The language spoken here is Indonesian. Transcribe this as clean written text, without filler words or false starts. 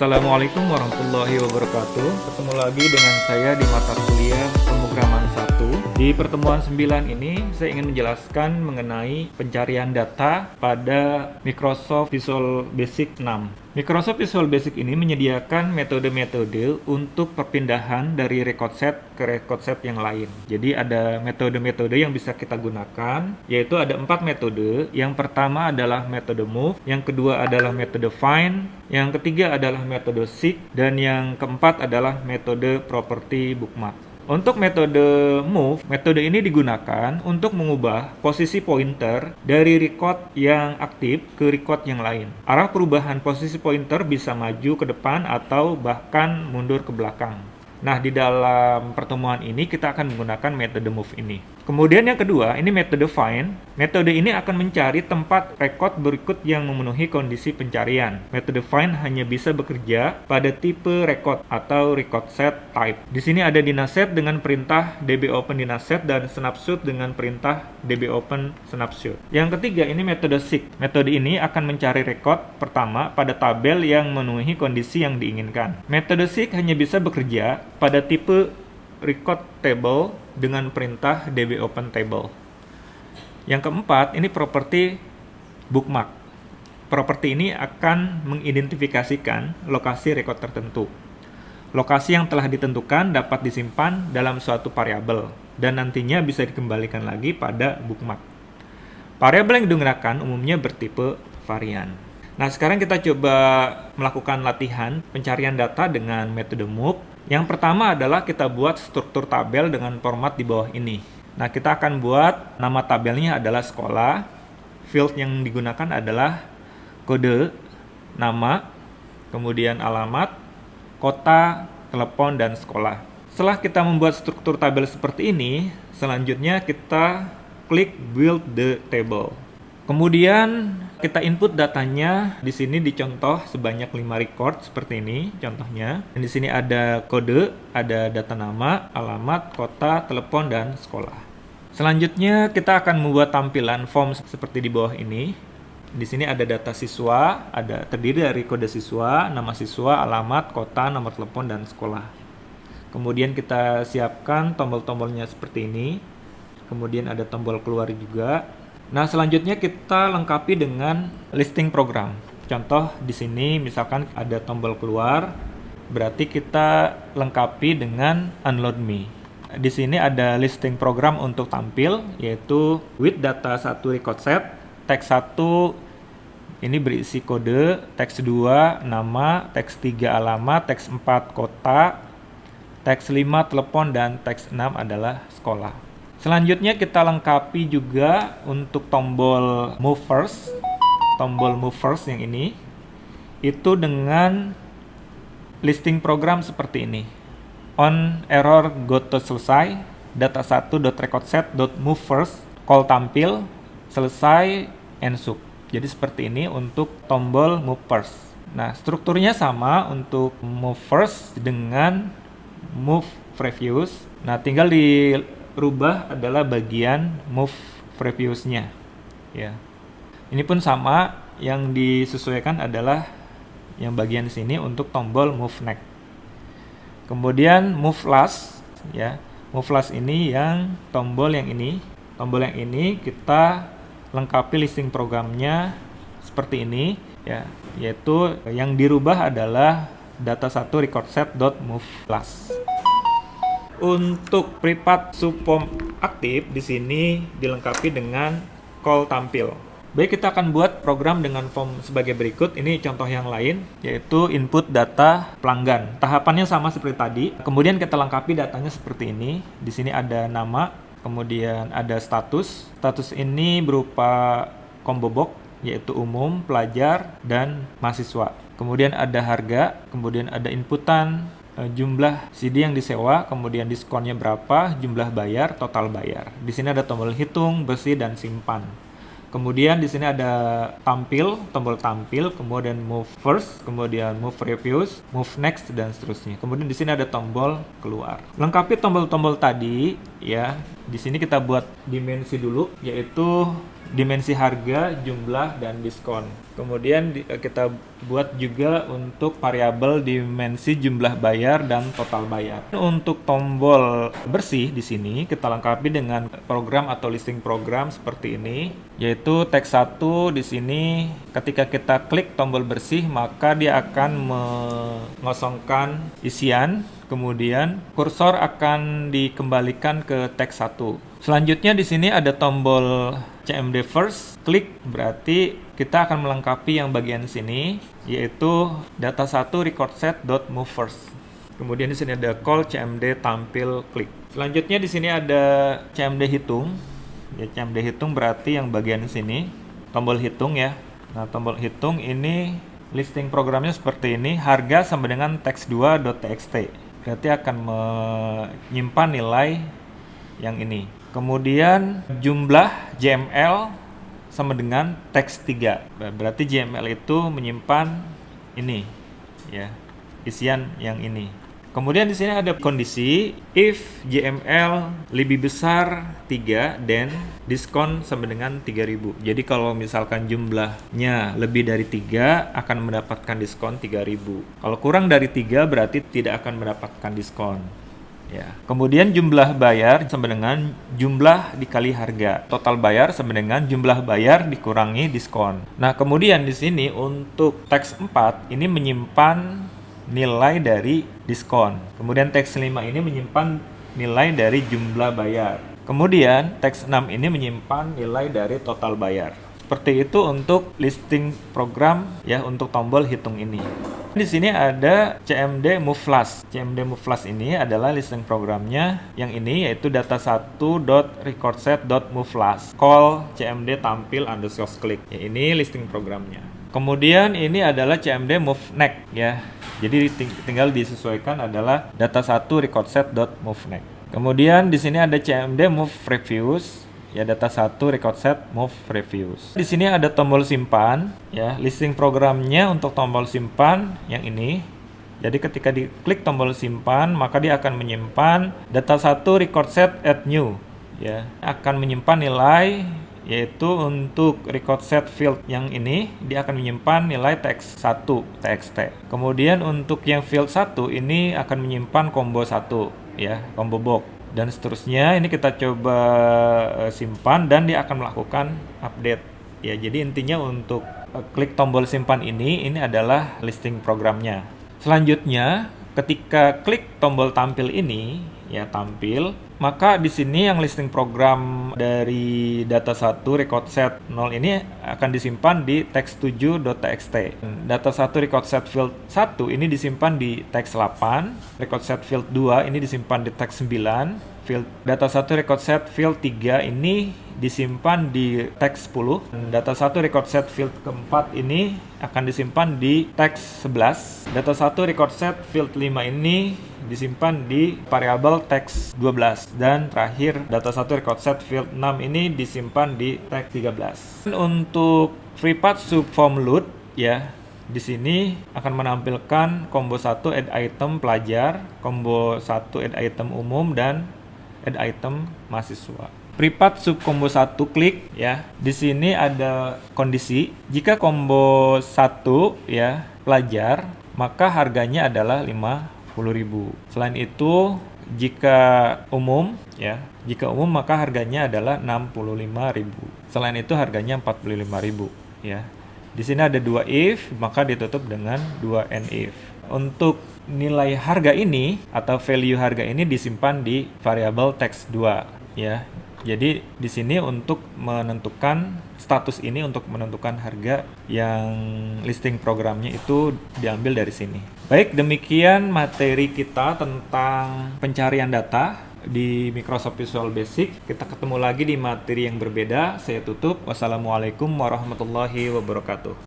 Assalamualaikum warahmatullahi wabarakatuh. Ketemu lagi dengan saya di mata kuliah pemrograman 1. Di pertemuan 9 ini saya ingin menjelaskan mengenai pencarian data pada Microsoft Visual Basic 6. Microsoft Visual Basic ini menyediakan metode-metode untuk perpindahan dari record set ke record set yang lain. Jadi ada metode-metode yang bisa kita gunakan, yaitu ada 4 metode. Yang pertama adalah metode move, yang kedua adalah metode find, yang ketiga adalah metode seek, dan yang keempat adalah metode property bookmark. Untuk metode move, metode ini digunakan untuk mengubah posisi pointer dari record yang aktif ke record yang lain. Arah perubahan posisi pointer bisa maju ke depan atau bahkan mundur ke belakang. Nah, di dalam pertemuan ini kita akan menggunakan metode move ini. Kemudian yang kedua, ini metode find. Metode ini akan mencari tempat record berikut yang memenuhi kondisi pencarian. Metode find hanya bisa bekerja pada tipe record atau record set type. Di sini ada dinaset dengan perintah dbopen dinaset dan snapshot dengan perintah dbopen snapshot. Yang ketiga, ini metode seek. Metode ini akan mencari record pertama pada tabel yang memenuhi kondisi yang diinginkan. Metode seek hanya bisa bekerja pada tipe record table dengan perintah dbopen table. Yang keempat, ini property bookmark. Properti ini akan mengidentifikasikan lokasi record tertentu. Lokasi yang telah ditentukan dapat disimpan dalam suatu variabel dan nantinya bisa dikembalikan lagi pada bookmark. Variabel yang digunakan umumnya bertipe varian. Nah, sekarang kita coba melakukan latihan pencarian data dengan metode move. Yang pertama adalah kita buat struktur tabel dengan format di bawah ini. Nah, kita akan buat nama tabelnya adalah sekolah. Field yang digunakan adalah kode, nama, kemudian alamat, kota, telepon, dan sekolah. Setelah kita membuat struktur tabel seperti ini, selanjutnya kita klik build the table. Kemudian kita input datanya. Di sini dicontoh sebanyak 5 record seperti ini contohnya. Dan di sini ada kode, ada data nama, alamat, kota, telepon, dan sekolah. Selanjutnya kita akan membuat tampilan form seperti di bawah ini. Di sini ada data siswa, ada terdiri dari kode siswa, nama siswa, alamat, kota, nomor telepon, dan sekolah. Kemudian kita siapkan tombol-tombolnya seperti ini. Kemudian ada tombol keluar juga. Nah, selanjutnya kita lengkapi dengan listing program. Contoh di sini misalkan ada tombol keluar, berarti kita lengkapi dengan unload me. Di sini ada listing program untuk tampil, yaitu with data 1 record set, teks 1 ini berisi kode, teks 2 nama, teks 3 alamat, teks 4 kota, teks 5 telepon, dan teks 6 adalah sekolah. Selanjutnya kita lengkapi juga untuk tombol move first. Tombol move first yang ini itu dengan listing program seperti ini. On error go to selesai, data 1.recordset.move first, call tampil, selesai, end sub. Jadi seperti ini untuk tombol move first. Nah, strukturnya sama untuk move first dengan move previous. Nah, tinggal dirubah adalah bagian move previousnya, ya. Ini pun sama, yang disesuaikan adalah yang bagian sini untuk tombol move next. Kemudian move last, ya. Move last ini yang tombol yang ini. Tombol yang ini kita lengkapi listing programnya seperti ini, ya. Yaitu yang dirubah adalah data 1 record set.move last. Untuk prepath subform aktif di sini dilengkapi dengan call tampil. Baik, kita akan buat program dengan form sebagai berikut. Ini contoh yang lain, yaitu input data pelanggan. Tahapannya sama seperti tadi. Kemudian kita lengkapi datanya seperti ini. Di sini ada nama, kemudian ada status. Status ini berupa combo box, yaitu umum, pelajar, dan mahasiswa. Kemudian ada harga, kemudian ada inputan, jumlah CD yang disewa, kemudian diskonnya berapa, jumlah bayar, total bayar. Di sini ada tombol hitung, bersih, dan simpan. Kemudian di sini ada tampil, tombol tampil, kemudian move first, kemudian move reviews, move next, dan seterusnya. Kemudian di sini ada tombol keluar. Lengkapi tombol-tombol tadi ya. Di sini kita buat dimensi dulu, yaitu dimensi harga, jumlah, dan diskon. Kemudian kita buat juga untuk variabel dimensi jumlah bayar dan total bayar. Untuk tombol bersih di sini kita lengkapi dengan program atau listing program seperti ini, yaitu teks 1 di sini ketika kita klik tombol bersih maka dia akan mengosongkan isian. Kemudian kursor akan dikembalikan ke teks 1. Selanjutnya di sini ada tombol CMD first, klik berarti kita akan melengkapi yang bagian sini, yaitu data 1 record set dot move first. Kemudian di sini ada call CMD tampil klik. Selanjutnya di sini ada CMD hitung. Ya, CMD hitung berarti yang bagian sini tombol hitung ya. Nah, tombol hitung ini listing programnya seperti ini, harga sama dengan teks2.txt. Berarti akan menyimpan nilai yang ini. Kemudian jumlah JML sama dengan teks 3. Berarti JML itu menyimpan ini ya, isian yang ini. Kemudian di sini ada kondisi if JML lebih besar 3 dan diskon sama dengan 3.000. Jadi kalau misalkan jumlahnya lebih dari 3 akan mendapatkan diskon 3.000. Kalau kurang dari 3 berarti tidak akan mendapatkan diskon. Ya. Kemudian jumlah bayar sama dengan jumlah dikali harga. Total bayar sama dengan jumlah bayar dikurangi diskon. Nah, kemudian di sini untuk teks 4 ini menyimpan nilai dari diskon. Kemudian teks 5 ini menyimpan nilai dari jumlah bayar. Kemudian teks 6 ini menyimpan nilai dari total bayar. Seperti itu untuk listing program ya, untuk tombol hitung ini. Di sini ada CMD Move Flash. CMD Move Flash ini adalah listing programnya yang ini, yaitu data1.recordset.moveflash. Call CMD tampil underscore click. Ya, ini listing programnya. Kemudian ini adalah CMD Move Next ya. Jadi tinggal disesuaikan adalah data1.recordset.moveNext. Kemudian di sini ada CMD Move Reviews. Ya, data 1 record set move reviews. Di sini ada tombol simpan ya, listing programnya untuk tombol simpan yang ini. Jadi ketika diklik tombol simpan maka dia akan menyimpan data 1 record set add new ya, akan menyimpan nilai, yaitu untuk record set field yang ini dia akan menyimpan nilai teks 1 txt. Kemudian untuk yang field 1 ini akan menyimpan combo 1 ya, combo box. Dan seterusnya. Ini kita coba simpan dan dia akan melakukan update ya. Jadi intinya untuk klik tombol simpan ini adalah listing programnya. Selanjutnya ketika klik tombol tampil ini ya, tampil, maka di sini yang listing program dari data 1 record set 0 ini akan disimpan di teks7.txt. Data 1 record set field 1 ini disimpan di teks 8, record set field 2 ini disimpan di teks 9, field data 1 record set field 3 ini disimpan di teks 10. Data 1 record set field keempat ini akan disimpan di teks 11. Data 1 record set field 5 ini disimpan di variabel teks 12. Dan terakhir data 1 record set field 6 ini disimpan di teks 13. Untuk FreePath subform load ya, di sini akan menampilkan combo 1 add item pelajar, combo 1 add item umum, dan add item mahasiswa. FreePath sub combo 1 klik ya. Di sini ada kondisi jika combo 1 ya pelajar maka harganya adalah 50.000. Selain itu jika umum ya, jika umum maka harganya adalah 65.000. Selain itu harganya 45.000 ya. Di sini ada 2 if, maka ditutup dengan 2 and if. Untuk nilai harga ini atau value harga ini disimpan di variabel teks 2 ya. Jadi di sini untuk menentukan status ini, untuk menentukan harga yang listing programnya itu diambil dari sini. Baik, demikian materi kita tentang pencarian data di Microsoft Visual Basic. Kita ketemu lagi di materi yang berbeda. Saya tutup. Wassalamualaikum warahmatullahi wabarakatuh.